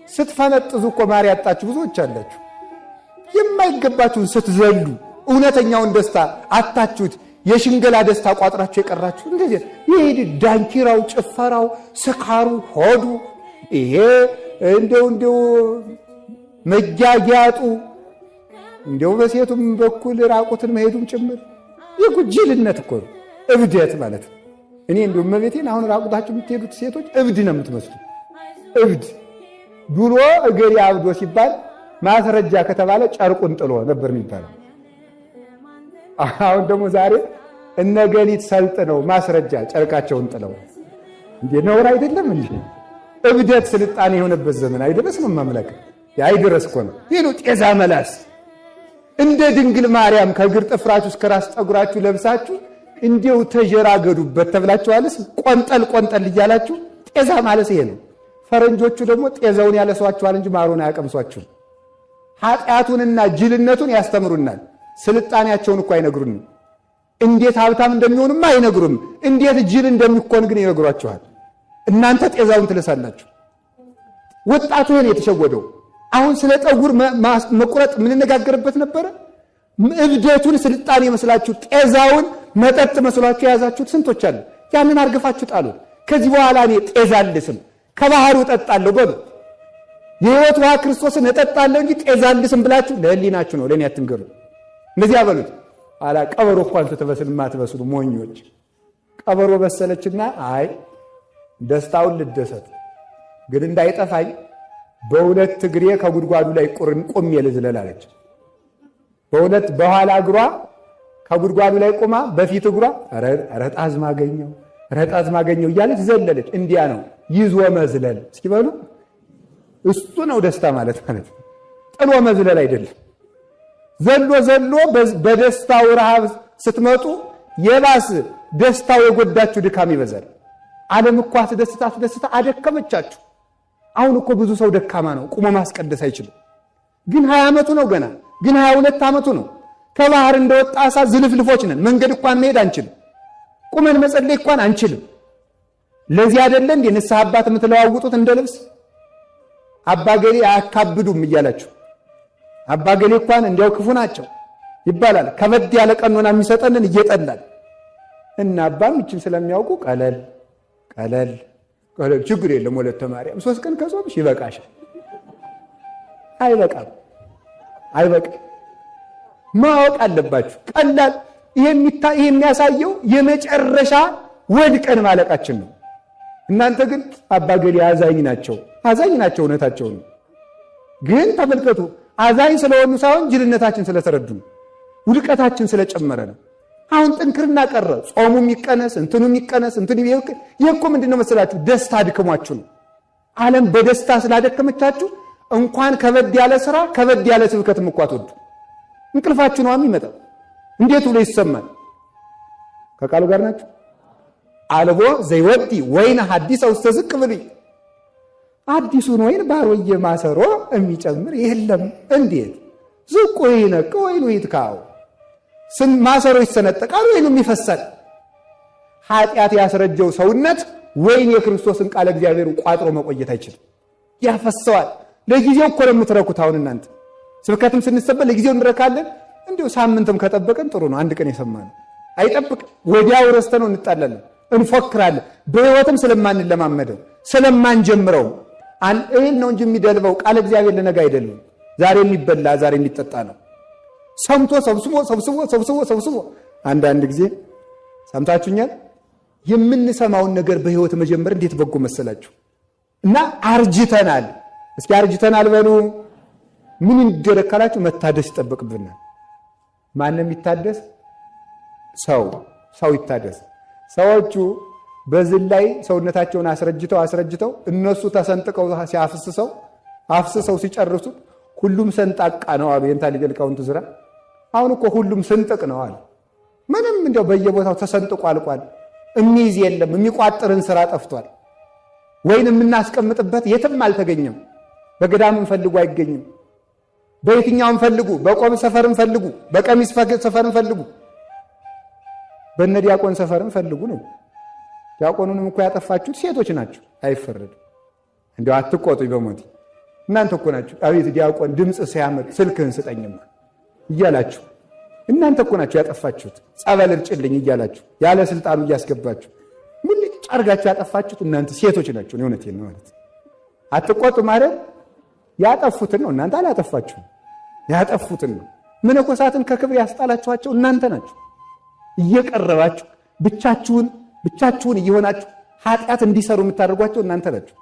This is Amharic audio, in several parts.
ስትፈነጥዙ እኮ ማር ያጣችሁ ብዙዎች አላችሁ። የማይገባችሁን ስትዘሉ እውነተኛውን ደስታ አጣችሁት። የሽንገላ ደስታ ቋጥራችሁ የቀራችሁ እንደዚህ ይሄ ዳንኪራው፣ ጭፈራው፣ ስካሩ፣ ሆዱ ይሄ እንደው መጃጃጡ እንደው በሴቱም በኩል ራቁትን መሄዱም ጭምር የጉጅልነት እኮ ነው፣ እብደት ማለት ነው። እኔ እንደው እመቤቴን አሁን ራቁታችሁ የምትሄዱት ሴቶች እብድ ነው የምትመስሉ። እብድ ድሮ እገሌ አብዶ ሲባል ማስረጃ ከተባለ ጨርቁን ጥሎ ነበር የሚባለው። አሁን ደግሞ ዛሬ እነገሊት ሰልጥነው ማስረጃ ጨርቃቸውን ጥለው እንዴ ነውር አይደለም እንዴ? እብደት ስልጣኔ የሆነበት ዘመን አይደረስ ነው ማምለክ ያይደረስ እኮ ነው። ይሄ ነው ጤዛ መላስ። እንደ ድንግል ማርያም ከእግር ጥፍራችሁ እስከ ራስ ጠጉራችሁ ለብሳችሁ እንዴው ተጀራገዱበት ተብላችኋልስ። ቆንጠል ቆንጠል እያላችሁ ጤዛ ማለት ይሄ ነው። ፈረንጆቹ ደግሞ ጤዛውን ያለሷችኋል እንጂ ማሩን አያቀምሷችሁም። ኃጢአቱንና ጅልነቱን ያስተምሩናል። ስልጣኔያቸውን እኮ አይነግሩንም። እንዴት ሀብታም እንደሚሆንማ አይነግሩም። እንዴት ጅል እንደሚኮን ግን ይነግሯችኋል። እናንተ ጤዛውን ትለሳላችሁ። ወጣቱ ይሄን የተሸወደው አሁን ስለ ጠጉር መቁረጥ የምንነጋገርበት ነበረ። እብደቱን ስልጣኔ መስላችሁ ጤዛውን መጠጥ መስሏችሁ የያዛችሁት ስንቶች አሉ። ያንን አርግፋችሁ ጣሉት። ከዚህ በኋላ እኔ ጤዛ አልስም ከባህሩ እጠጣለሁ በሉ። የሕይወት ውሃ ክርስቶስን እጠጣለሁ እንጂ ጤዛ አልስም ብላችሁ ለህሊናችሁ ነው፣ ለእኔ አትንገሩ። እንደዚህ አበሉት። አላ ቀበሮ እንኳን ስትበስል ማትበስሉ ሞኞች። ቀበሮ በሰለችና አይ ደስታውን ልደሰት ግን እንዳይጠፋኝ በሁለት እግሬ ከጉድጓዱ ላይ ቆሜ ልዝለል አለች። በሁለት በኋላ እግሯ ከጉድጓዱ ላይ ቆማ በፊት እግሯ ረጣዝ ማገኘው እያለች ዘለለች። እንዲያ ነው ይዞ መዝለል። እስኪ በሉ እሱ ነው ደስታ ማለት ጥሎ መዝለል አይደለም። ዘሎ በደስታው ረሃብ ስትመጡ የባስ ደስታው የጎዳችሁ ድካም ይበዛል። ዓለም እኮ አስደስታ አደከመቻችሁ። አሁን እኮ ብዙ ሰው ደካማ ነው፣ ቁሞ ማስቀደስ አይችልም። ግን 20 ዓመቱ ነው ገና፣ ግን 22 ዓመቱ ነው። ከባህር እንደወጣ አሳ ዝልፍልፎች ነን። መንገድ እንኳን መሄድ አንችልም። ቁመን መጸለይ እንኳን አንችልም። ለዚህ አይደለ እንደ ንስሐ አባት የምትለዋውጡት እንደ ልብስ አባገሌ አያካብዱም እያላችሁ አባገሌ እንኳን እንዲያው ክፉ ናቸው ይባላል። ከበድ ያለ ቀኖና የሚሰጠንን እየጠላል እና አባም ይችን ስለሚያውቁ ቀለል ችግር የለም ወለተ ማርያም 3 ቀን ከጾምሽ ይበቃሻል። አይበቃም። ማወቅ አለባችሁ። ቀላል ይሄ የሚያሳየው የመጨረሻ ወድቀን ማለቃችን ነው። እናንተ ግን አባገሌ አዛኝ ናቸው እውነታቸው ነው። ግን ተመልከቱ፣ አዛኝ ስለሆኑ ሳይሆን ጅልነታችን ስለተረዱ ነው። ውድቀታችን ስለጨመረ ነው። አሁን ጥንክርና ቀረ። ጾሙ የሚቀነስ እንትኑ የሚቀነስ እንትኑ ይሄ እኮ ምንድነው መሰላችሁ? ደስታ አድክሟችሁ ነው። ዓለም በደስታ ስላደከመቻችሁ እንኳን ከበድ ያለ ስራ ከበድ ያለ ስብከትም እኮ አትወዱ። እንቅልፋችሁ ነው የሚመጣው። እንዴት ብሎ ይሰማል? ከቃሉ ጋር ናችሁ። አልቦ ዘይወዲ ወይን ሐዲስ ውስተ ዝቅ ብሉይ፣ አዲሱን ወይን ባሮየ ማሰሮ የሚጨምር የለም። እንዴት ዝቁ ይነቅ ወይኑ ይትካው፣ ማሰሮ ይሰነጠቃል ወይኑም ይፈሳል። ኃጢአት ያስረጀው ሰውነት ወይን የክርስቶስን ቃል እግዚአብሔር ቋጥሮ መቆየት አይችልም፣ ያፈሰዋል። ለጊዜው እኮ ነው የምትረኩት። አሁን እናንተ ስብከትም ስንሰበል ለጊዜው እንረካለን። እንዲሁ ሳምንትም ከጠበቀን ጥሩ ነው። አንድ ቀን የሰማነው አይጠብቅም። ወዲያው ረስተነው እንጣላለን፣ እንፎክራለን። በሕይወትም ስለማንለማመደው ስለማንጀምረው እህል ነው እንጂ የሚደልበው ቃል እግዚአብሔር ለነገ አይደለም። ዛሬ የሚበላ ዛሬ የሚጠጣ ነው። ሰምቶ ሰብስቦ አንዳንድ ጊዜ ሰምታችሁኛል። የምንሰማውን ነገር በሕይወት መጀመር እንዴት በጎ መሰላችሁ። እና አርጅተናል። እስኪ አርጅተናል በሉ። ምን እንደረክ ካላችሁ መታደስ ይጠበቅብናል። ማንም ይታደስ? ሰው ይታደስ። ሰዎቹ በዝል ላይ ሰውነታቸውን አስረጅተው እነሱ ተሰንጥቀው አፍስሰው ሲጨርሱት ሁሉም ሰንጣቃ ነው አሉ የእንታ ሊቀ ሊቃውንት ዝራ። አሁን እኮ ሁሉም ስንጥቅ ነው አሉ። ምንም እንደው በየቦታው ተሰንጥቆ አልቋል። የሚይዝ የለም። የሚቋጥርን ስራ ጠፍቷል። ወይን የምናስቀምጥበት የትም አልተገኘም። በገዳምም ፈልጉ አይገኝም። በየትኛውም ፈልጉ፣ በቆብ ሰፈርም ፈልጉ፣ በቀሚስ ሰፈርም ፈልጉ፣ በነ ዲያቆን ሰፈርም ፈልጉ ነው። ዲያቆኑንም እኮ ያጠፋችሁት ሴቶች ናቸው። አይፈረድም። እንደው አትቆጡኝ በሞት እናንተ እኮ ናችሁ አቤት ዲያቆን ድምጽ ሲያምር ስልክህን ስጠኝማ እያላችሁ እናንተ እኮ ናችሁ ያጠፋችሁት። ጸበል እርጭልኝ እያላችሁ ያለ ስልጣኑ እያስገባችሁ ሙልጭ አርጋችሁ ያጠፋችሁት እናንተ ሴቶች ናችሁ። ነው እውነቴን ነው ማለት አትቆጡ ማለት ያጠፉትን ነው። እናንተ አላጠፋችሁም፣ ያጠፉትን ነው። መነኮሳትን ከክብር ያስጣላችኋቸው እናንተ ናችሁ። እየቀረባችሁ ብቻችሁን እየሆናችሁ ኃጢአት እንዲሰሩ የምታደርጓቸው እናንተ ናችሁ።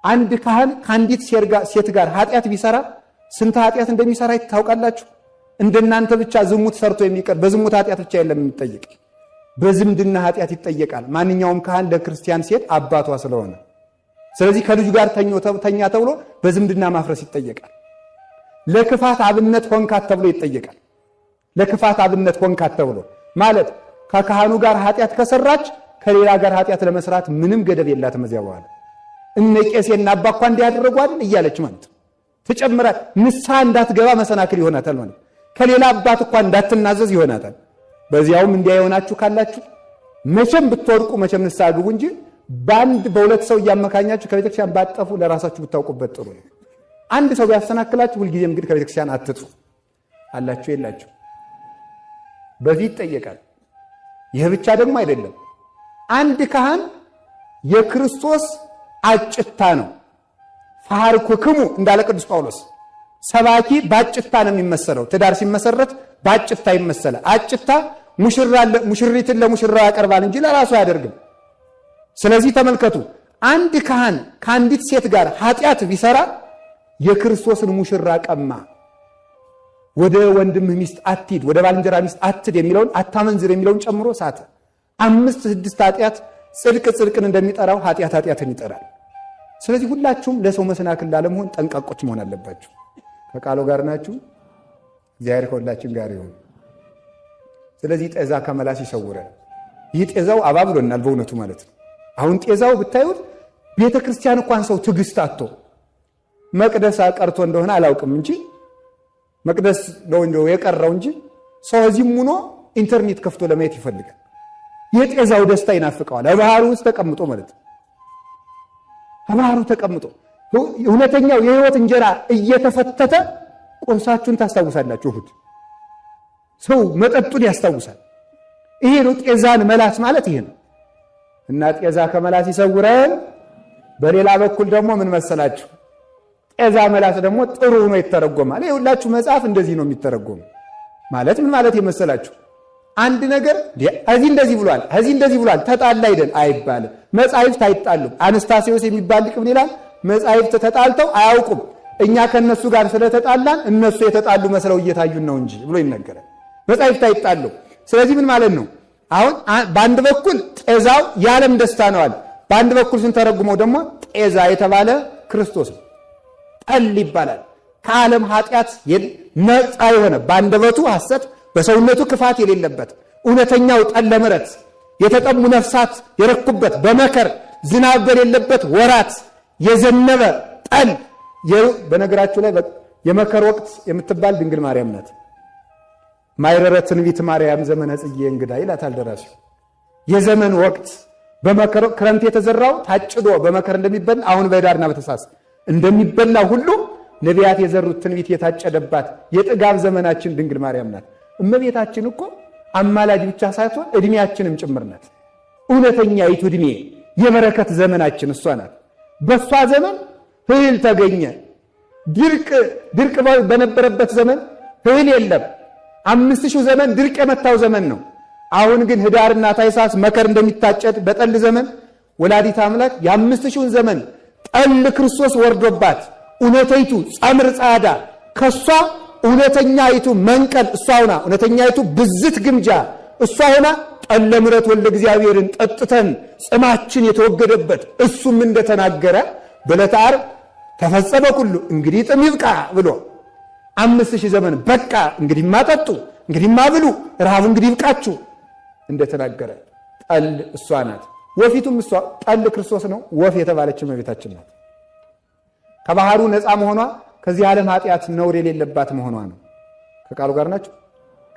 አንድ ካህን ከአንዲት ሴት ጋር ኃጢአት ቢሰራ ስንት ኃጢአት እንደሚሰራ ታውቃላችሁ? እንደናንተ ብቻ ዝሙት ሰርቶ የሚቀር በዝሙት ኃጢአት ብቻ የለም የሚጠየቅ፣ በዝምድና ኃጢአት ይጠየቃል። ማንኛውም ካህን ለክርስቲያን ሴት አባቷ ስለሆነ፣ ስለዚህ ከልጁ ጋር ተኛ ተብሎ በዝምድና ማፍረስ ይጠየቃል። ለክፋት አብነት ሆንካት ተብሎ ይጠየቃል። ለክፋት አብነት ሆንካት ተብሎ ማለት ከካህኑ ጋር ኃጢአት ከሰራች ከሌላ ጋር ኃጢአት ለመስራት ምንም ገደብ የላትም። እዚያ በኋላ እነ ቄሴና አባ እኮ እንዲያደርጉ አይደል እያለች ማለት ተጨምራ ንስሐ እንዳትገባ መሰናክል ይሆናታል ማለት ከሌላ አባት እኮ እንዳትናዘዝ ይሆናታል። በዚያውም እንዲያ የሆናችሁ ካላችሁ መቼም ብትወድቁ መቼም ንስሐ ግቡ እንጂ በአንድ በሁለት ሰው እያመካኛችሁ ከቤተክርስቲያን ባጠፉ ለራሳችሁ ብታውቁበት ጥሩ ነው። አንድ ሰው ቢያሰናክላችሁ ሁልጊዜም እንግዲህ ከቤተክርስቲያን አትጥፉ። አላችሁ የላችሁ በዚህ ይጠየቃል። ይህ ብቻ ደግሞ አይደለም። አንድ ካህን የክርስቶስ አጭታ ነው። ፈሐርኩክሙ እንዳለ ቅዱስ ጳውሎስ ሰባኪ ባጭታ ነው የሚመሰለው። ትዳር ሲመሰረት ባጭታ ይመሰላል። አጭታ ሙሽሪትን ለሙሽራ ያቀርባል እንጂ ለራሱ አያደርግም። ስለዚህ ተመልከቱ፣ አንድ ካህን ከአንዲት ሴት ጋር ኃጢአት ቢሰራ የክርስቶስን ሙሽራ ቀማ። ወደ ወንድምህ ሚስት አትሂድ፣ ወደ ባልንጀራ ሚስት አትሂድ የሚለውን አታመንዝር የሚለውን ጨምሮ ሳተ። 5-6 ኃጢአት ጽድቅን እንደሚጠራው ኃጢአትን ይጠራል። ስለዚህ ሁላችሁም ለሰው መሰናክል ላለመሆን ጠንቃቆች መሆን አለባችሁ። ከቃሉ ጋር ናችሁ። እግዚአብሔር ከሁላችን ጋር ይሁን። ስለዚህ ጤዛ ከመላስ ይሰውረን። ይህ ጤዛው አባብሎናል በእውነቱ ማለት ነው። አሁን ጤዛው ብታዩት ቤተ ክርስቲያን እንኳን ሰው ትዕግስት አጥቶ መቅደስ ቀርቶ እንደሆነ አላውቅም እንጂ መቅደስ ነው እንደው የቀረው እንጂ ሰው እዚህም ሆኖ ኢንተርኔት ከፍቶ ለማየት ይፈልጋል። የጤዛው ደስታ ይናፍቀዋል። ባህሩ ውስጥ ተቀምጦ ማለት ነው። ባህሩ ተቀምጦ እውነተኛው የህይወት እንጀራ እየተፈተተ ቁርሳችሁን ታስታውሳላችሁ። እሁድ ሰው መጠጡን ያስታውሳል። ይሄ ነው ጤዛን መላስ ማለት ይሄ ነው። እና ጤዛ ከመላስ ይሰውረን። በሌላ በኩል ደግሞ ምን መሰላችሁ? ጤዛ መላስ ደግሞ ጥሩ ሆኖ ይተረጎማል። ይሄ ሁላችሁ መጽሐፍ እንደዚህ ነው የሚተረጎም ማለት ምን ማለት ይመስላችሁ? አንድ ነገር እዚህ እንደዚህ ብሏል፣ እዚህ እንደዚህ ብሏል ተጣላ አይባልም። መጻሕፍት አይጣሉም። አነስታሲዮስ የሚባል ሊቅ ምን ይላል? መጻሕፍት ተጣልተው አያውቁም፣ እኛ ከነሱ ጋር ስለተጣላን እነሱ የተጣሉ መስለው እየታዩን ነው እንጂ ብሎ ይነገራል። መጻሕፍት አይጣሉም። ስለዚህ ምን ማለት ነው? አሁን በአንድ በኩል ጤዛው የዓለም ደስታ ነዋል፣ በአንድ በኩል ስንተረጉመው ደግሞ ጤዛ የተባለ ክርስቶስ ነው። ጠል ይባላል። ከዓለም ኃጢአት ነፃ የሆነ በአንደበቱ ሐሰት በሰውነቱ ክፋት የሌለበት እውነተኛው ጠለ ምሕረት የተጠሙ ነፍሳት የረኩበት በመከር ዝናብ በሌለበት ወራት የዘነበ ጠል። በነገራችሁ ላይ የመከር ወቅት የምትባል ድንግል ማርያም ናት። ማይረረ ትንቢት ማርያም ዘመነ ጽጌ እንግዳ ይላታል ደራሲው። የዘመን ወቅት በመከር ክረምት የተዘራው ታጭዶ በመከር እንደሚበላ አሁን በዳርና በተሳስ እንደሚበላ ሁሉ ነቢያት የዘሩት ትንቢት የታጨደባት የጥጋብ ዘመናችን ድንግል ማርያም ናት። እመቤታችን እኮ አማላጅ ብቻ ሳይሆን እድሜያችንም ጭምር ናት። እውነተኛይቱ እድሜ የበረከት ዘመናችን እሷ ናት። በእሷ ዘመን እህል ተገኘ። ድርቅ በነበረበት ዘመን እህል የለም። 5000 ዘመን ድርቅ የመታው ዘመን ነው። አሁን ግን ህዳርና ታኅሳስ መከር እንደሚታጨድ በጠል ዘመን ወላዲት አምላክ የ5000 ዘመን ጠል ክርስቶስ ወርዶባት እውነተይቱ ጸምር ጻዳ ከሷ እውነተኛይቱ መንቀል እሷ ሆና እውነተኛይቱ ብዝት ግምጃ እሷ ሆና ጠለ ምሕረት ወልደ እግዚአብሔርን ጠጥተን ጽማችን የተወገደበት እሱም እንደተናገረ በዕለተ ዓርብ ተፈጸመ ሁሉ እንግዲህ ጥም ይብቃ ብሎ 5000 ዘመን በቃ እንግዲህ ማጠጡ እንግዲህ ማብሉ ረሃቡ እንግዲህ ይብቃችሁ እንደተናገረ ጠል እሷ ናት። ወፊቱም እሷ ጠል ክርስቶስ ነው። ወፍ የተባለች እመቤታችን ናት። ከባህሩ ነፃ መሆኗ ከዚህ ዓለም ኃጢአት ነውር የሌለባት መሆኗ ነው። ከቃሉ ጋር ናቸው።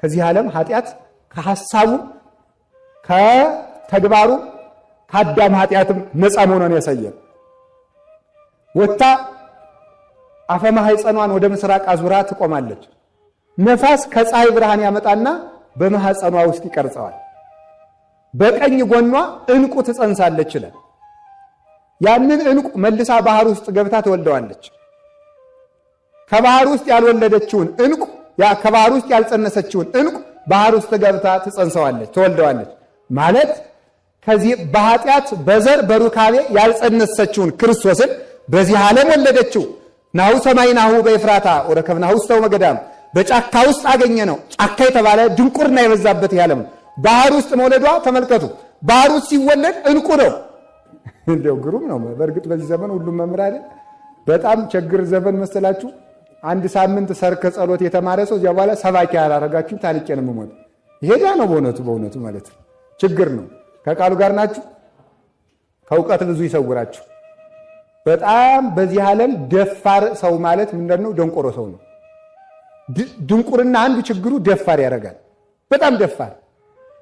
ከዚህ ዓለም ኃጢአት ከሐሳቡ ከተግባሩ ከአዳም ኃጢአትም ነፃ መሆኗን ያሳያል። ወታ አፈ ማህፀኗን ወደ ምስራቅ አዙራ ትቆማለች። ነፋስ ከፀሐይ ብርሃን ያመጣና በማህፀኗ ውስጥ ይቀርጸዋል። በቀኝ ጎኗ ዕንቁ ትጸንሳለች ይላል። ያንን ዕንቁ መልሳ ባህር ውስጥ ገብታ ትወልደዋለች። ከባህር ውስጥ ያልወለደችውን ዕንቁ ከባህር ውስጥ ያልጸነሰችውን ዕንቁ ባህር ውስጥ ገብታ ትጸንሰዋለች፣ ትወልደዋለች። ማለት ከዚህ በኃጢአት በዘር በሩካቤ ያልጸነሰችውን ክርስቶስን በዚህ ዓለም ወለደችው። ናሁ ሰማይናሁ በኤፍራታ ወረከብናሁ ውስተ ገዳም፣ በጫካ ውስጥ አገኘ ነው። ጫካ የተባለ ድንቁርና የበዛበት ዓለም ነው። ባህር ውስጥ መውለዷ ተመልከቱ። ባህር ውስጥ ሲወለድ ዕንቁ ነው። እንደው ግሩም ነው። በእርግጥ በዚህ ዘመን ሁሉም መምህር አይደል? በጣም ችግር ዘመን መሰላችሁ። አንድ ሳምንት ሰርከ ጸሎት የተማረ ሰው እዚያ በኋላ ሰባኪ ያላረጋችሁ ታልቄ ነው የምሞት። ይሄዳ ነው በእውነቱ ማለት ነው። ችግር ነው። ከቃሉ ጋር ናችሁ። ከእውቀት ብዙ ይሰውራችሁ። በጣም በዚህ ዓለም ደፋር ሰው ማለት ምንድነው? ደንቆሮ ሰው ነው። ድንቁርና አንዱ ችግሩ ደፋር ያደርጋል። በጣም ደፋር።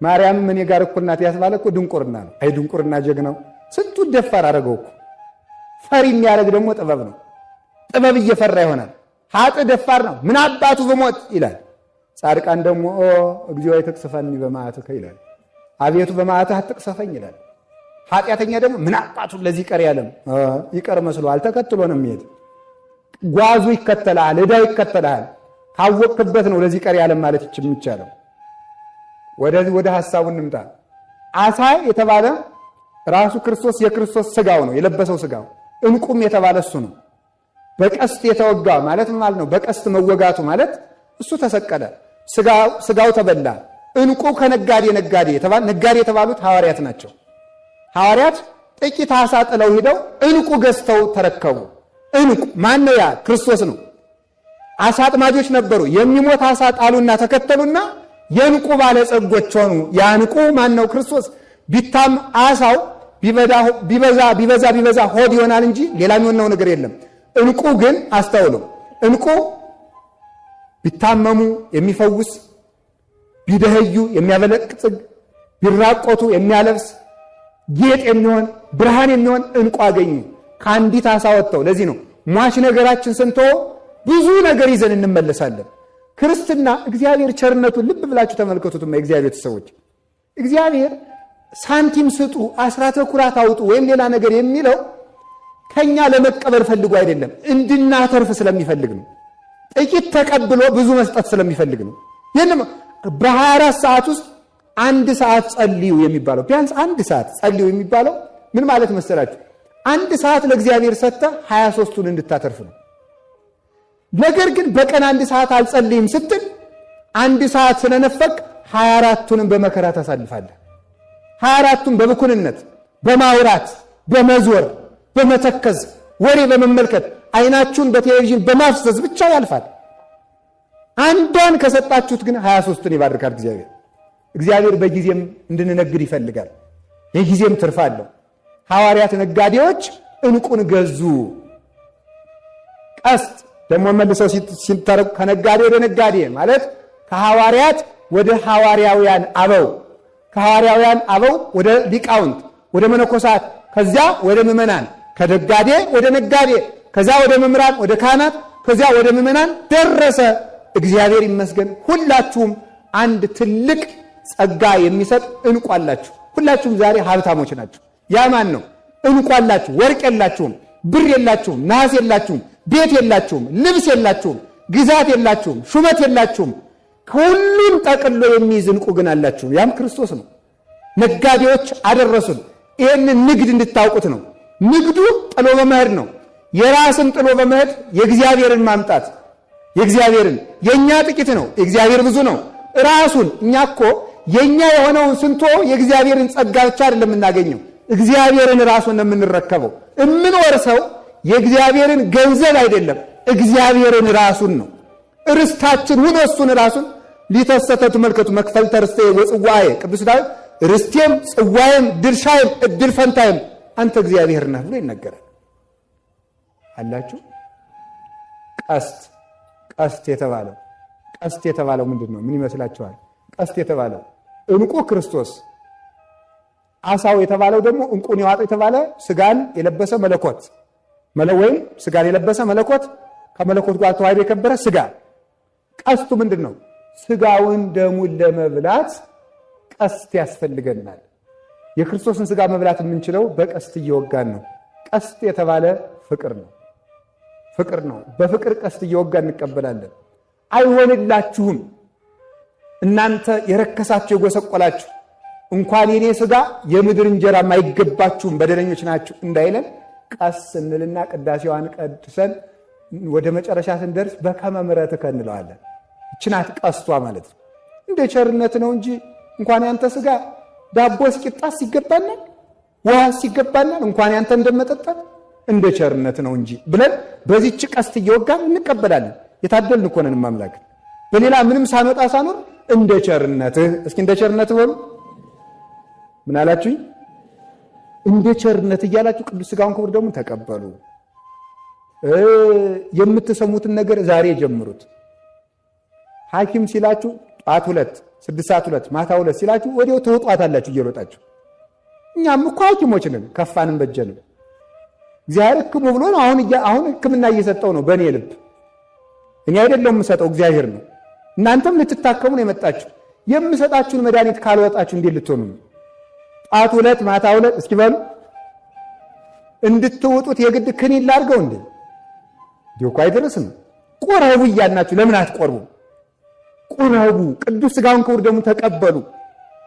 ማርያም እኔ ጋር እኩል ናት ያስባለ እኮ ድንቁርና ነው። አይ ድንቁርና ጀግናው ስንቱ ደፋር አደረገው እኮ። ፈሪ የሚያደርግ ደግሞ ጥበብ ነው። ጥበብ እየፈራ ይሆናል። ሀጥ ደፋር ነው። ምን አባቱ በሞት ይላል። ጻድቃን ደግሞ እግዚኦ ይትቅሰፈኒ በመዓትከ ይላል። አቤቱ በመዓትህ አትቅሰፈኝ ይላል። ኃጢአተኛ ደግሞ ምን አባቱ ለዚህ ቀር ያለም ይቀር መስሎሃል፣ ተከትሎ ነው የሚሄድ። ጓዙ ይከተላል፣ ዕዳው ይከተላል። ካወቅክበት ነው ለዚህ ቀር ያለም ማለት የሚቻለው። ወደ ሐሳቡ እንምጣ። ዓሣ የተባለ ራሱ ክርስቶስ የክርስቶስ ስጋው ነው፣ የለበሰው ስጋው። ዕንቁም የተባለ እሱ ነው። በቀስት የተወጋ ማለት ምን ማለት ነው? በቀስት መወጋቱ ማለት እሱ ተሰቀለ፣ ስጋው ተበላ። ዕንቁ ከነጋዴ ነጋዴ የተባሉት ሐዋርያት ናቸው። ሐዋርያት ጥቂት ዓሣ ጥለው ሄደው ዕንቁ ገዝተው ተረከቡ። ዕንቁ ማን ነው? ያ ክርስቶስ ነው። ዓሣ አጥማጆች ነበሩ። የሚሞት ዓሣ ጣሉና ተከተሉና የዕንቁ ባለጸጎች ሆኑ። ያ ዕንቁ ማን ነው? ክርስቶስ። ቢታም ዓሣው ቢበዛ ሆድ ይሆናል እንጂ ሌላ የሚሆነው ነገር የለም። ዕንቁ ግን አስተውሉ፣ ዕንቁ ቢታመሙ የሚፈውስ፣ ቢደህዩ የሚያበለጽግ፣ ቢራቆቱ የሚያለብስ፣ ጌጥ የሚሆን ብርሃን የሚሆን ዕንቁ አገኙ ከአንዲት ዓሣ ወጥተው። ለዚህ ነው ሟች ነገራችን ስንተወው ብዙ ነገር ይዘን እንመለሳለን። ክርስትና እግዚአብሔር ቸርነቱን ልብ ብላችሁ ተመልከቱትማ። የእግዚአብሔር ሰዎች እግዚአብሔር ሳንቲም ስጡ፣ አስራተ ኩራት አውጡ ወይም ሌላ ነገር የሚለው ከኛ ለመቀበል ፈልጎ አይደለም፣ እንድናተርፍ ስለሚፈልግ ነው። ጥቂት ተቀብሎ ብዙ መስጠት ስለሚፈልግ ነው። ይህንም በ24 ሰዓት ውስጥ 1 ሰዓት ጸልዩ የሚባለው ቢያንስ 1 ሰዓት ጸልዩ የሚባለው ምን ማለት መሰላችሁ? 1 ሰዓት ለእግዚአብሔር ሰጥተ 23ቱን እንድታተርፍ ነው። ነገር ግን በቀን 1 ሰዓት አልጸልይም ስትል 1 ሰዓት ስለነፈቅ 24ቱንም በመከራ ታሳልፋለህ። 24ቱን በብኩንነት በማውራት በመዞር በመተከዝ ወሬ በመመልከት አይናችሁን በቴሌቪዥን በማፍሰስ ብቻ ያልፋል። አንዷን ከሰጣችሁት ግን 23ቱን ይባርካል እግዚአብሔር። እግዚአብሔር በጊዜም እንድንነግድ ይፈልጋል። የጊዜም ትርፍ አለው። ሐዋርያት ነጋዴዎች ዕንቁን ገዙ። ቀስት ደግሞ መልሰው ሲተረጉ ከነጋዴ ወደ ነጋዴ ማለት ከሐዋርያት ወደ ሐዋርያውያን አበው፣ ከሐዋርያውያን አበው ወደ ሊቃውንት ወደ መነኮሳት፣ ከዚያ ወደ ምዕመናን፣ ከነጋዴ ወደ ነጋዴ፣ ከዚያ ወደ መምህራን ወደ ካህናት፣ ከዚያ ወደ ምዕመናን ደረሰ። እግዚአብሔር ይመስገን። ሁላችሁም አንድ ትልቅ ጸጋ የሚሰጥ ዕንቁ አላችሁ። ሁላችሁም ዛሬ ሀብታሞች ናችሁ። ያ ማን ነው? ዕንቁ አላችሁ። ወርቅ የላችሁም፣ ብር የላችሁም፣ ነሐስ የላችሁም፣ ቤት የላችሁም፣ ልብስ የላችሁም፣ ግዛት የላችሁም፣ ሹመት የላችሁም። ሁሉን ጠቅሎ የሚይዝ ዕንቁ ግን አላችሁ። ያም ክርስቶስ ነው። ነጋዴዎች አደረሱን። ይህንን ንግድ እንድታውቁት ነው። ንግዱ ጥሎ በመሄድ ነው። የራስን ጥሎ በመሄድ የእግዚአብሔርን ማምጣት። የእግዚአብሔርን የእኛ ጥቂት ነው፣ የእግዚአብሔር ብዙ ነው። ራሱን እኛ እኮ የእኛ የሆነውን ስንቶ የእግዚአብሔርን ጸጋ ብቻ አይደለም የምናገኘው፣ እግዚአብሔርን ራሱን ነው የምንረከበው። የምንወርሰው የእግዚአብሔርን ገንዘብ አይደለም፣ እግዚአብሔርን ራሱን ነው። ርስታችን ሁኖ እሱን ራሱን ሊተሰተ ተመልከቱ። መክፈልተ ርስቴ ወጽዋዬ ቅዱስ ዳዊት ርስቴም ጽዋዬም ድርሻዬም እድል ፈንታዬም አንተ እግዚአብሔር ነህ ብሎ ይነገራል። አላችሁ። ቀስት የተባለው ምንድን ነው? ምን ይመስላችኋል? ቀስት የተባለው ዕንቁ ክርስቶስ፣ ዓሣው የተባለው ደግሞ ዕንቁን የዋጠ የተባለ ስጋን የለበሰ መለኮት ወይም ስጋን የለበሰ መለኮት ከመለኮት ጋር ተዋህዶ የከበረ ሥጋ። ቀስቱ ምንድነው? ሥጋውን ደሙን ለመብላት ቀስት ያስፈልገናል። የክርስቶስን ሥጋ መብላት የምንችለው በቀስት እየወጋን ነው። ቀስት የተባለ ፍቅር ነው። ፍቅር ነው። በፍቅር ቀስት እየወጋን እንቀበላለን። አይሆንላችሁም እናንተ የረከሳችሁ የጎሰቆላችሁ እንኳን የኔ ሥጋ የምድር እንጀራ አይገባችሁም በደለኞች ናችሁ እንዳይለን ቀስ እንልና ቅዳሴዋን ቀድሰን ወደ መጨረሻ ስንደርስ በከመ ምሕረትከ እንለዋለን። እችናት ቀስቷ ማለት ነው። እንደ ቸርነት ነው እንጂ እንኳን ያንተ ሥጋ ዳቦስ ቂጣስ ይገባናል፣ ውሃስ ይገባናል፣ እንኳን ያንተ እንደመጠጣት እንደ ቸርነት ነው እንጂ ብለን በዚህች ቀስት እየወጋን እንቀበላለን። የታደልን እኮ ነን አምላክ። በሌላ ምንም ሳንወጣ ሳኖር እንደ ቸርነትህ። እስኪ እንደ ቸርነትህ በሉ። ምን አላችሁኝ? እንደ ቸርነት እያላችሁ ቅዱስ ሥጋውን ክቡር ደሙን ተቀበሉ። የምትሰሙትን ነገር ዛሬ ጀምሩት። ሐኪም ሲላችሁ ጧት 2 6 ሰዓት 2 ማታ 2 ሲላችሁ ወዲያው ተወጧታላችሁ እየሮጣችሁ። እኛም እኮ ሐኪሞች ነን፣ ከፋንም በጀንም። እግዚአብሔር ሕክሙ ብሎ ነው አሁን ሕክምና እየሰጠው ነው በእኔ ልብ። እኔ አይደለም የምሰጠው እግዚአብሔር ነው። እናንተም ልትታከሙ ነው የመጣችሁ። የምሰጣችሁን መድኃኒት ካልወጣችሁ እንዴት ልትሆኑ ነው? ጧት 2 ማታ 2 እስኪ በሉ። እንድትወጡት የግድ ክኒን ላድርገው እንዴ? እንዲሁ እኮ አይደርስም። ቆረቡ እያልናችሁ ለምን አትቆርቡ? ቁረቡ፣ ቅዱስ ሥጋውን ክቡር ደሙን ተቀበሉ።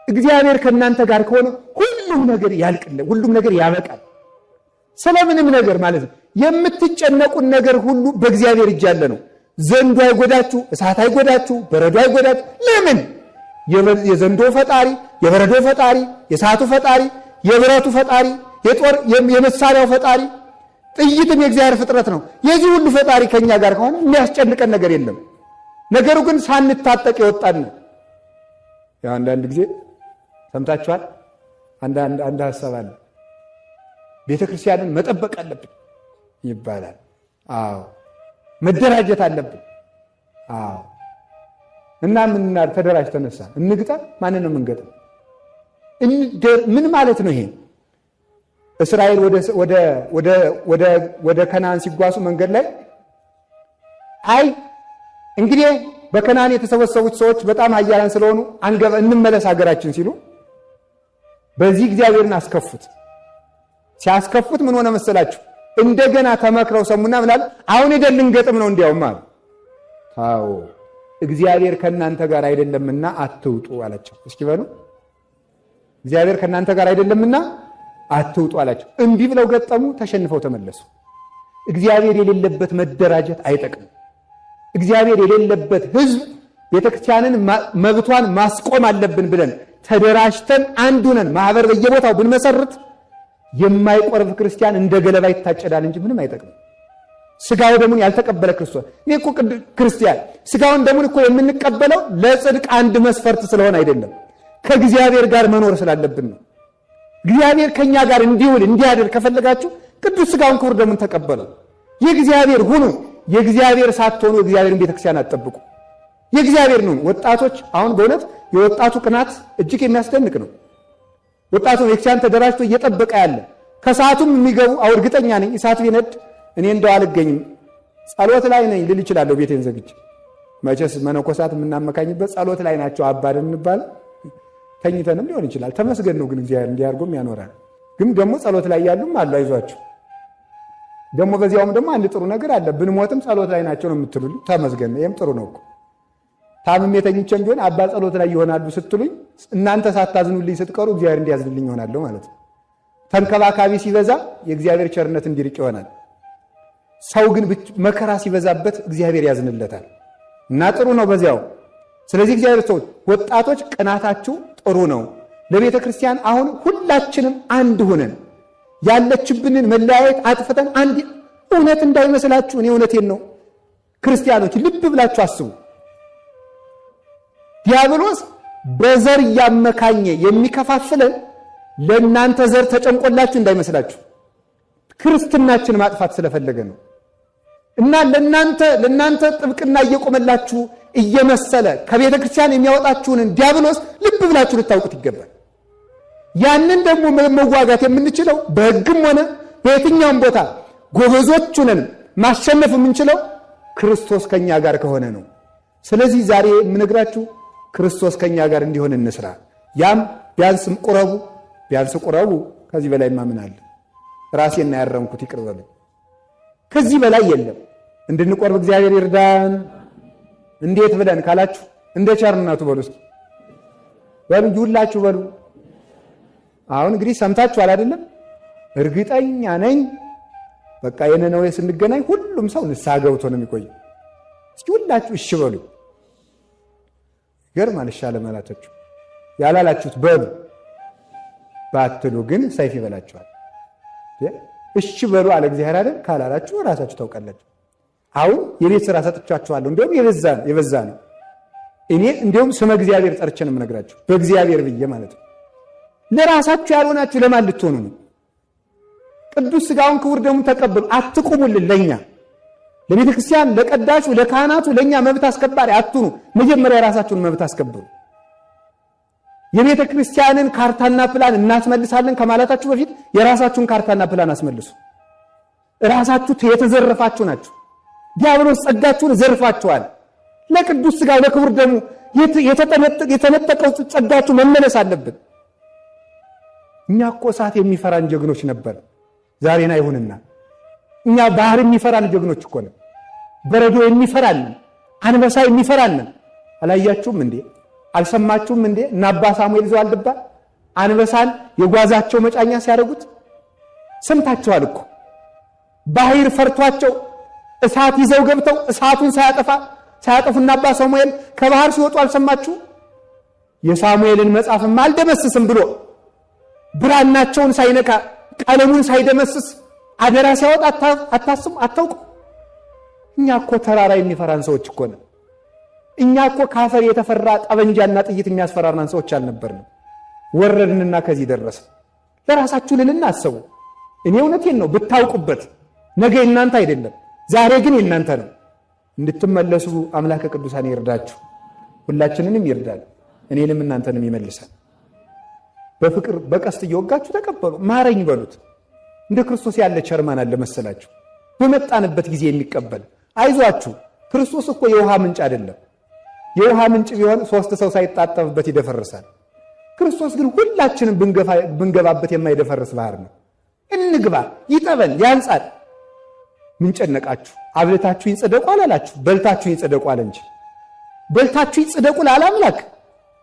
እግዚአብሔር ከእናንተ ጋር ከሆነ ሁሉም ነገር ያልቅል፣ ሁሉም ነገር ያበቃል። ስለምንም ነገር ማለት ነው። የምትጨነቁን ነገር ሁሉ በእግዚአብሔር እጅ ያለ ነው። ዘንዶ አይጎዳችሁ፣ እሳት አይጎዳችሁ፣ በረዶ አይጎዳችሁ። ለምን? የዘንዶ ፈጣሪ፣ የበረዶ ፈጣሪ፣ የእሳቱ ፈጣሪ፣ የብረቱ ፈጣሪ፣ የመሳሪያው ፈጣሪ፣ ጥይትም የእግዚአብሔር ፍጥረት ነው። የዚህ ሁሉ ፈጣሪ ከኛ ጋር ከሆነ የሚያስጨንቀን ነገር የለም። ነገሩ ግን ሳንታጠቅ የወጣን ነው። ያው አንዳንድ ጊዜ ሰምታችኋል። አንድ ሐሳብ አለ። ቤተ ክርስቲያንን መጠበቅ አለብን ይባላል። አዎ መደራጀት አለብን። አዎ እና ምን ተደራጅ ተነሳ እንግጠም። ማንን ነው የምንገጥም? ምን ማለት ነው ይሄ? እስራኤል ወደ ከነዓን ሲጓዙ መንገድ ላይ አይ እንግዲህ በከነዓን የተሰበሰቡት ሰዎች በጣም ኃያላን ስለሆኑ እንመለስ ሀገራችን ሲሉ በዚህ እግዚአብሔርን አስከፉት። ሲያስከፉት ምን ሆነ መሰላችሁ? እንደገና ተመክረው ሰሙና ምናል አሁን ሄደን ልንገጥም ነው እንዲያውም አሉ። ታው እግዚአብሔር ከእናንተ ጋር አይደለምና አትውጡ አላቸው። እስኪ በሉ እግዚአብሔር ከእናንተ ጋር አይደለምና አትውጡ አላቸው። እምቢ ብለው ገጠሙ፣ ተሸንፈው ተመለሱ። እግዚአብሔር የሌለበት መደራጀት አይጠቅምም። እግዚአብሔር የሌለበት ሕዝብ ቤተክርስቲያንን መብቷን ማስቆም አለብን ብለን ተደራጅተን አንድ ሆነን ማህበር በየቦታው ብንመሰርት የማይቆርብ ክርስቲያን እንደ ገለባ ይታጨዳል እንጂ ምንም አይጠቅምም። ሥጋው ደሙን ያልተቀበለ ክርስቶስ እኔ እኮ ክርስቲያን ሥጋውን ደሙን እኮ የምንቀበለው ለጽድቅ አንድ መስፈርት ስለሆነ አይደለም፣ ከእግዚአብሔር ጋር መኖር ስላለብን ነው። እግዚአብሔር ከኛ ጋር እንዲውል እንዲያድር ከፈለጋችሁ ቅዱስ ሥጋውን ክቡር ደሙን ተቀበሉ። የእግዚአብሔር ሁኑ። የእግዚአብሔር ሳትሆኑ የእግዚአብሔርን ቤተክርስቲያን አትጠብቁ። የእግዚአብሔር ነው። ወጣቶች አሁን በእውነት የወጣቱ ቅናት እጅግ የሚያስደንቅ ነው። ወጣቱ ቤተክርስቲያን ተደራጅቶ እየጠበቀ ያለ ከሰዓቱም የሚገቡ እርግጠኛ ነኝ እሳት ቢነድ እኔ እንደው አልገኝም ጸሎት ላይ ነኝ ልል እችላለሁ። ቤቴን ዘግቼ መቼስ መነኮሳት የምናመካኝበት ጸሎት ላይ ናቸው አባደን እንባል ተኝተንም ሊሆን ይችላል። ተመስገን ነው ግን እግዚአብሔር እንዲያርጎም ያኖራል። ግን ደግሞ ጸሎት ላይ ያሉም አሉ። አይዟቸው ደግሞ በዚያውም ደግሞ አንድ ጥሩ ነገር አለ። ብንሞትም ጸሎት ላይ ናቸው ነው የምትሉልኝ፣ ተመስገን ነው። ይሄም ጥሩ ነው እኮ ታምሜ ተኝቼም ቢሆን አባ ጸሎት ላይ ይሆናሉ ስትሉኝ እናንተ ሳታዝኑልኝ ስትቀሩ እግዚአብሔር እንዲያዝንልኝ ይሆናለሁ ማለት ነው። ተንከባካቢ ሲበዛ የእግዚአብሔር ቸርነት እንዲርቅ ይሆናል። ሰው ግን መከራ ሲበዛበት እግዚአብሔር ያዝንለታል እና ጥሩ ነው በዚያው። ስለዚህ እግዚአብሔር ሰዎች ወጣቶች ቅናታችሁ ጥሩ ነው። ለቤተ ክርስቲያን አሁን ሁላችንም አንድ ሆነን ያለችብንን መለያየት አጥፍተን አንድ እውነት እንዳይመስላችሁ። እኔ እውነቴን ነው። ክርስቲያኖች ልብ ብላችሁ አስቡ። ዲያብሎስ በዘር እያመካኘ የሚከፋፍለን ለእናንተ ዘር ተጨንቆላችሁ እንዳይመስላችሁ ክርስትናችን ማጥፋት ስለፈለገ ነው። እና ለእናንተ ጥብቅና እየቆመላችሁ እየመሰለ ከቤተ ክርስቲያን የሚያወጣችሁንን ዲያብሎስ ልብ ብላችሁ ልታውቁት ይገባል። ያንን ደግሞ መዋጋት የምንችለው በሕግም ሆነ በየትኛውም ቦታ ጎበዞች ሆነን ማሸነፍ የምንችለው ክርስቶስ ከኛ ጋር ከሆነ ነው። ስለዚህ ዛሬ የምነግራችሁ ክርስቶስ ከኛ ጋር እንዲሆን እንስራ። ያም ቢያንስ ቁረቡ ከዚህ በላይ ማምናል ራሴና ያረምኩት ይቅር በሉ። ከዚህ በላይ የለም። እንድንቆርብ እግዚአብሔር ይርዳን። እንዴት ብለን ካላችሁ እንደ ቸርነቱ በሉ እስኪ በሉ ሁላችሁ በሉ። አሁን እንግዲህ ሰምታችኋል አይደለም? እርግጠኛ ነኝ በቃ የነነዌ ስንገናኝ ሁሉም ሰው ንስሐ ገብቶ ነው የሚቆየው። እስኪ ሁላችሁ እሺ በሉ። ይገርማል። እሺ አለ ማለታችሁ ያላላችሁት በሉ ባትሉ ግን ሰይፍ ይበላችኋል። እሺ በሉ አለ እግዚአብሔር አይደል? ካላላችሁ ራሳችሁ ታውቃላችሁ። አሁን የቤት ሥራ ሰጥቻችኋለሁ። እንደውም የበዛ ነው። እኔ እንደውም ስመ እግዚአብሔር ጠርቼ ነው የምነግራችሁ፣ በእግዚአብሔር ብዬ ማለት ነው። ለራሳችሁ ያልሆናችሁ ለማን ልትሆኑ ነው? ቅዱስ ሥጋውን ክቡር ደሙን ተቀበሉ። አትቁሙልን ለኛ ለቤተ ክርስቲያን፣ ለቀዳሹ፣ ለካህናቱ፣ ለኛ መብት አስከባሪ አትሁኑ። መጀመሪያ የራሳችሁን መብት አስከብሩ። የቤተ ክርስቲያንን ካርታና ፕላን እናስመልሳለን ከማለታችሁ በፊት የራሳችሁን ካርታና ፕላን አስመልሱ። ራሳችሁ የተዘረፋችሁ ናችሁ። ዲያብሎስ ጸጋችሁን ዘርፋችኋል። ለቅዱስ ሥጋው ለክቡር ደሙ የተነጠቀው ጸጋችሁ መመለስ አለብን። እኛ እኮ እሳት የሚፈራን ጀግኖች ነበር። ዛሬን አይሁንና እኛ ባህር የሚፈራን ጀግኖች እኮ ነን። በረዶ የሚፈራን፣ አንበሳ የሚፈራን አላያችሁም እንዴ? አልሰማችሁም እንዴ? እና አባ ሳሙኤል ዘዋልድባ አንበሳን የጓዛቸው መጫኛ ሲያደርጉት ሰምታችኋል እኮ። ባህር ፈርቷቸው እሳት ይዘው ገብተው እሳቱን ሳያጠፉና አባ ሳሙኤል ከባህር ሲወጡ አልሰማችሁ? የሳሙኤልን መጽሐፍም አልደመስስም ብሎ ብራናቸውን ሳይነካ ቀለሙን ሳይደመስስ አደራ ሲያወጣ አታውቁ? እኛ እኮ ተራራ የሚፈራን ሰዎች እኮ ነን። እኛ እኮ ካፈር የተፈራ ጠበንጃና ጥይት የሚያስፈራራን ሰዎች አልነበርንም። ወረድንና ከዚህ ደረሰ። ለራሳችሁ ልልና አሰቡ። እኔ እውነቴን ነው ብታውቁበት። ነገ እናንተ አይደለም፣ ዛሬ ግን የእናንተ ነው። እንድትመለሱ አምላከ ቅዱሳን ይርዳችሁ፣ ሁላችንንም ይርዳል፣ እኔንም እናንተንም ይመልሳል። በፍቅር በቀስት እየወጋችሁ ተቀበሉ፣ ማረኝ በሉት። እንደ ክርስቶስ ያለ ቸርማን አለ መሰላችሁ? በመጣንበት ጊዜ የሚቀበል አይዟችሁ። ክርስቶስ እኮ የውሃ ምንጭ አይደለም። የውሃ ምንጭ ቢሆን 3 ሰው ሳይጣጠፍበት ይደፈርሳል። ክርስቶስ ግን ሁላችንም ብንገባበት የማይደፈርስ ባህር ነው። እንግባ፣ ይጠበን፣ ያንጻል። ምን ጨነቃችሁ? አብልታችሁ ይጽደቁ አላላችሁ፣ በልታችሁ ይጽደቁ አለ እንጂ። በልታችሁ ይጽደቁ ላላምላክ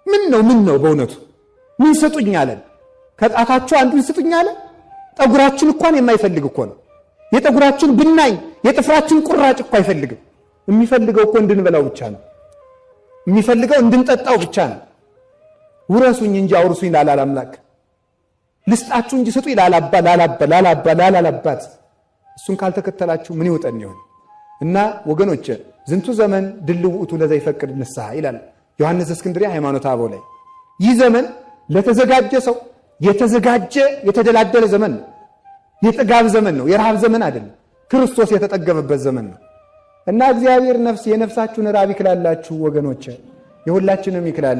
ምን ነው በእውነቱ ምን ስጡኝ አለን? ከጣታችሁ አንዱን ስጡኝ አለ? ጠጉራችን እንኳን የማይፈልግ እኮ ነው። የጠጉራችን ብናኝ የጥፍራችን ቁራጭ እኮ አይፈልግም። የሚፈልገው እኮ እንድንበላው ብቻ ነው። የሚፈልገው እንድንጠጣው ብቻ ነው። ውረሱኝ እንጂ አውርሱኝ ላላል አምላክ፣ ልስጣችሁ እንጂ ስጡኝ ላላባት። እሱን ካልተከተላችሁ ምን ይውጠን ይሆን? እና ወገኖች ዝንቱ ዘመን ድል ውእቱ ለዘ ይፈቅድ ንስሐ ይላል ዮሐንስ እስክንድርያ ሃይማኖተ አበው ላይ። ይህ ዘመን ለተዘጋጀ ሰው የተዘጋጀ የተደላደለ ዘመን ነው። የጥጋብ ዘመን ነው፣ የረሃብ ዘመን አይደለም። ክርስቶስ የተጠገበበት ዘመን ነው። እና እግዚአብሔር የነፍሳችሁን ራብ ይክላላችሁ ወገኖች፣ የሁላችንም ይክላል።